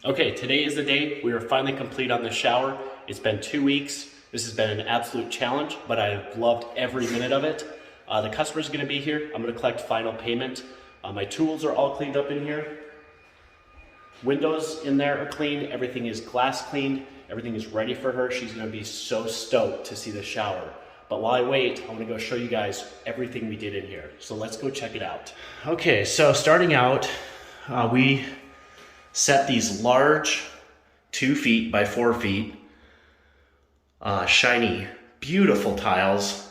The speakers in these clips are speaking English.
Okay, today is the day. We are finally complete on the shower. It's been 2 weeks. This has been an absolute challenge, but I've loved every minute of it. The customer's gonna be here. I'm gonna collect final payment. My tools are all cleaned up in here. Windows in there are clean. Everything is glass cleaned. Everything is ready for her. She's gonna be so stoked to see the shower. But while I wait, I'm gonna go show you guys everything we did in here. So let's go check it out. Okay, so starting out, we set these large 2 feet by 4 feet, shiny, beautiful tiles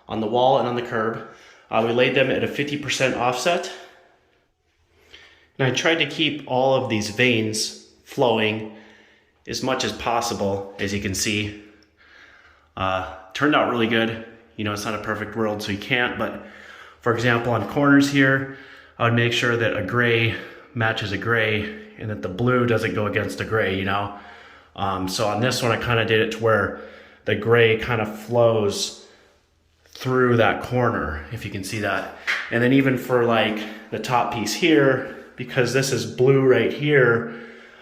on the wall and on the curb. We laid them at a 50% offset. And I tried to keep all of these veins flowing as much as possible, as you can see. Turned out really good. You know, it's not a perfect world, so you can't, but for example, on corners here, I would make sure that a gray matches a gray and that the blue doesn't go against the gray, you know? So on this one, I kind of did it to where the gray kind of flows through that corner, if you can see that. And then even for like the top piece here, because this is blue right here,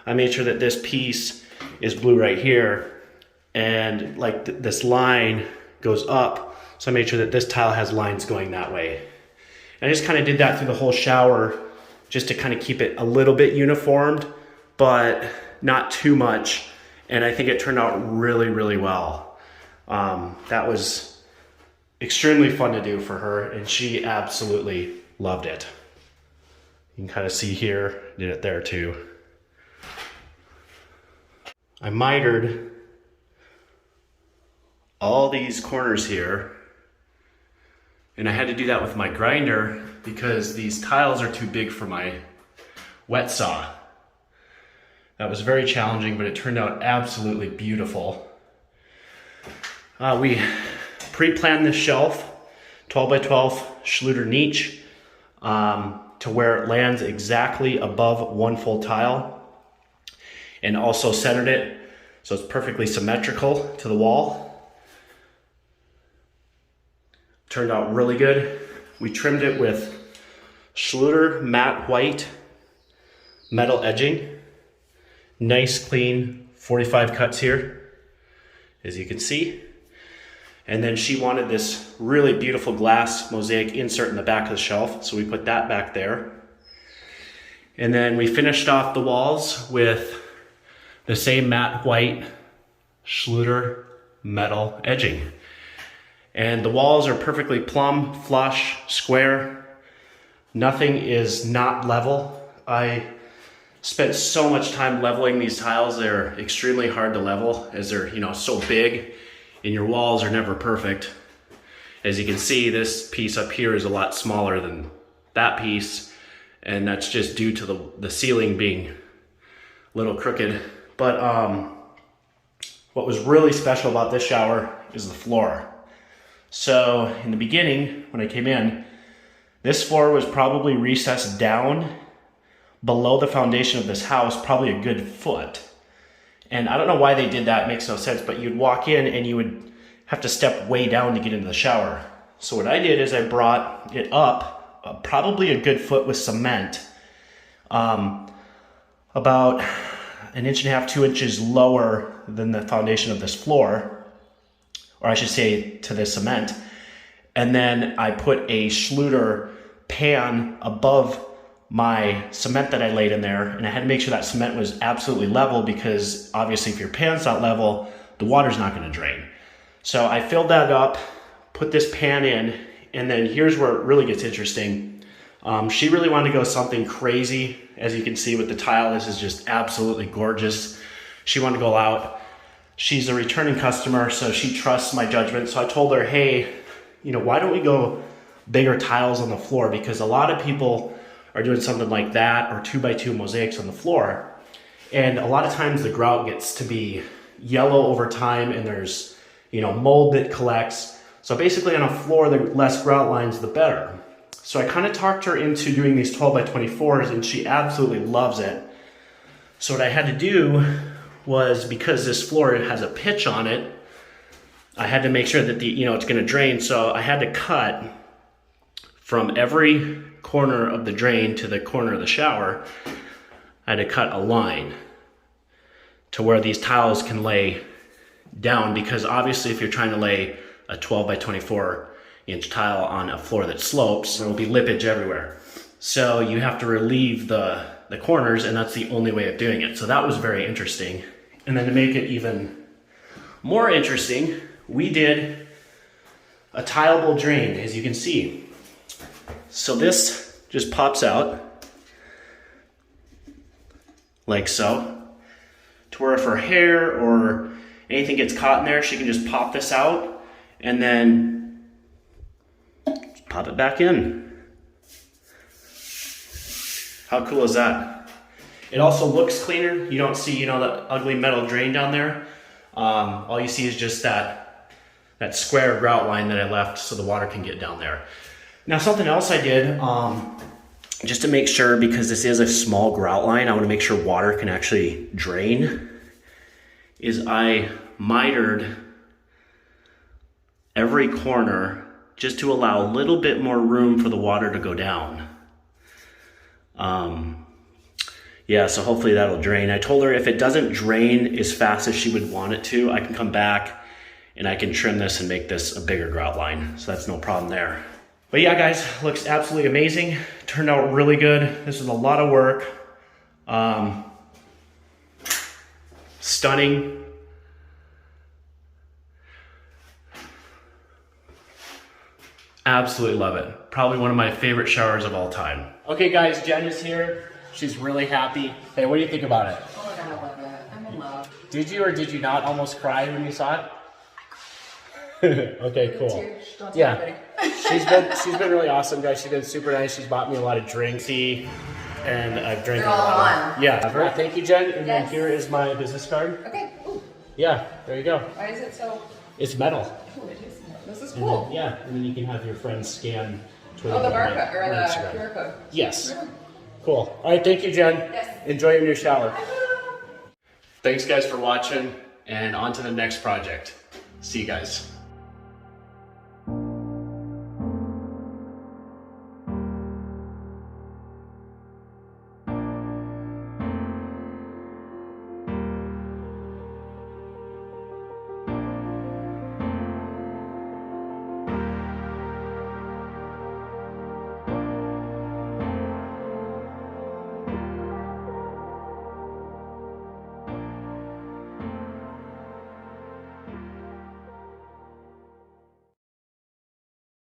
I made sure that this piece is blue right here. And like this line goes up. So I made sure that this tile has lines going that way. And I just kind of did that through the whole shower just to kind of keep it a little bit uniformed, but not too much. And I think it turned out really, really well. That was extremely fun to do for her, and she absolutely loved it. You can kind of see here, did it there too. I mitered all these corners here, and I had to do that with my grinder because these tiles are too big for my wet saw. That was very challenging, but it turned out absolutely beautiful. We pre-planned this shelf, 12 by 12 Schluter niche, to where it lands exactly above one full tile, and also centered it so it's perfectly symmetrical to the wall. Turned out really good. We trimmed it with Schluter matte white metal edging. Nice clean 45 cuts here, as you can see. And then she wanted this really beautiful glass mosaic insert in the back of the shelf, so we put that back there. And then we finished off the walls with the same matte white Schluter metal edging. And the walls are perfectly plumb, flush, square. Nothing is not level. I spent so much time leveling these tiles. They're extremely hard to level as they're, you know, so big, and your walls are never perfect. As you can see, this piece up here is a lot smaller than that piece, and that's just due to the ceiling being a little crooked. But what was really special about this shower is the floor. So in the beginning, when I came in, this floor was probably recessed down below the foundation of this house, probably a good foot. And I don't know why they did that, it makes no sense, but you'd walk in and you would have to step way down to get into the shower. So what I did is I brought it up, probably a good foot with cement, about 1.5 inches, 2 inches lower than the foundation of this floor, or I should say to the cement. And then I put a Schluter pan above my cement that I laid in there, and I had to make sure that cement was absolutely level, because obviously if your pan's not level, the water's not gonna drain. So I filled that up, put this pan in, and then here's where it really gets interesting. She really wanted to go something crazy. As you can see with the tile, this is just absolutely gorgeous. She wanted to go out. She's a returning customer, so she trusts my judgment. So I told her, hey, you know, why don't we go bigger tiles on the floor? Because a lot of people are doing something like that, or 2 by 2 mosaics on the floor. And a lot of times the grout gets to be yellow over time, and there's, you know, mold that collects. So basically on a floor, the less grout lines, the better. So I kind of talked her into doing these 12 by 24s, and she absolutely loves it. So what I had to do was, because this floor has a pitch on it, I had to make sure that it's going to drain. So I had to cut from every corner of the drain to the corner of the shower. I had to cut a line to where these tiles can lay down, because obviously if you're trying to lay a 12 by 24 inch tile on a floor that slopes, there will be lippage everywhere. So you have to relieve the corners, and that's the only way of doing it. So that was very interesting. And then to make it even more interesting, we did a tileable drain, as you can see. So this just pops out like so, to where if her hair or anything gets caught in there, she can just pop this out and then pop it back in. How cool is that? It also looks cleaner. You don't see, the ugly metal drain down there. All you see is just that square grout line that I left so the water can get down there. Now, something else I did, just to make sure, because this is a small grout line, I want to make sure water can actually drain, is I mitered every corner just to allow a little bit more room for the water to go down. Yeah, so hopefully that'll drain. I told her if it doesn't drain as fast as she would want it to, I can come back and I can trim this and make this a bigger grout line. So that's no problem there. But yeah, guys, looks absolutely amazing. Turned out really good. This was a lot of work. Stunning. Absolutely love it. Probably one of my favorite showers of all time. Okay, guys, Jen is here. She's really happy. Hey, what do you think about it? Oh my God, I love it. I'm in love. Did you or did you not almost cry when you saw it? Okay, cool. Don't tell Yeah, anybody. she's been really awesome, guys. She's been super nice. She's bought me a lot of drinks, and I've drank They're a all lot. on. Yeah, thank you, Jen. And then Yes. here is my business card. Okay. Ooh. Yeah, there you go. Why is it so? It's metal. Ooh, it is. This is And cool. then, yeah, and then you can have your friends scan. Oh, the barcode or the Instagram. QR code. Yes. Yeah. Cool. All right, thank you, Jen. Yes. Enjoy your new shower. Thanks, guys, for watching, and on to the next project. See you guys.